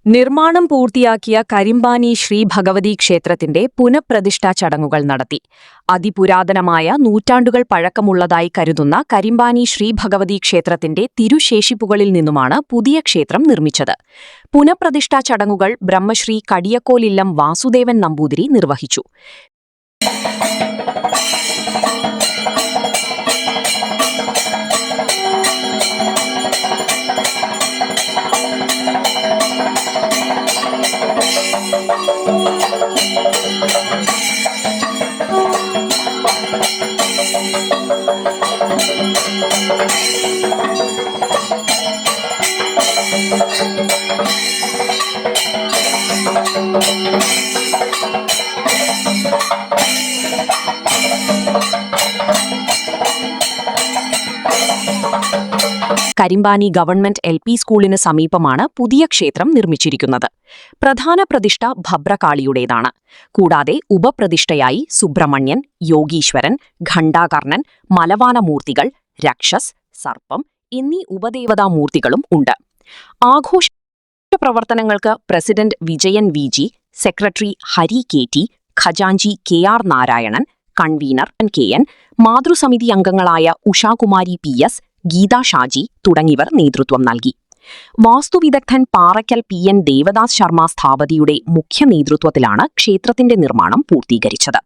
നിർമ്മാണം പൂർത്തിയാക്കിയ കരിമ്പാനി ശ്രീ ഭഗവതി ക്ഷേത്രത്തിന്റെ പുനഃപ്രതിഷ്ഠാ ചടങ്ങുകൾ നടത്തി. അതിപുരാതനമായ നൂറ്റാണ്ടുകൾ പഴക്കമുള്ളതായി കരുതുന്ന കരിമ്പാനി ശ്രീ ഭഗവതി ക്ഷേത്രത്തിന്റെ തിരുശേഷിപ്പുകളിൽ നിന്നുമാണ് പുതിയ ക്ഷേത്രം നിർമ്മിച്ചത്. പുനഃപ്രതിഷ്ഠാ ചടങ്ങുകൾ ബ്രഹ്മശ്രീ കടിയക്കോലില്ലം വാസുദേവൻ നമ്പൂതിരി നിർവഹിച്ചു. Karimpani government LP. സ്കൂളിന് സമീപമാണ് പുതിയ ക്ഷേത്രം നിർമ്മിച്ചിരിക്കുന്നത്. പ്രധാന പ്രതിഷ്ഠ ഭദ്രകാളിയുടേതാണ്. കൂടാതെ ഉപപ്രതിഷ്ഠയായി സുബ്രഹ്മണ്യൻ, യോഗീശ്വരൻ, ഘണ്ടാകർണൻ, മലവാനമൂർത്തികൾ, രക്ഷസ്, സർപ്പം എന്നീ ഉപദേവതാമൂർത്തികളും ഉണ്ട്. ആഘോഷ പ്രവർത്തനങ്ങൾക്ക് president Vijayan VG., secretary Hari KT., ഖജാൻജി കെ.ആർ. നാരായണൻ, കൺവീനർ കെ.എൻ., മാതൃസമിതി അംഗങ്ങളായ ഉഷാകുമാരി പി.എസ്., ഗീത ഷാജി തുടങ്ങിയവർ നേതൃത്വം നൽകി. വാസ്തുവിദഗ്ധൻ പാറയ്ക്കൽ പി.എൻ. ദേവദാസ് ശർമ്മ സ്ഥാപതിയുടെ മുഖ്യ നേതൃത്വത്തിലാണ് ക്ഷേത്രത്തിന്റെ നിർമ്മാണം പൂർത്തീകരിച്ചത്.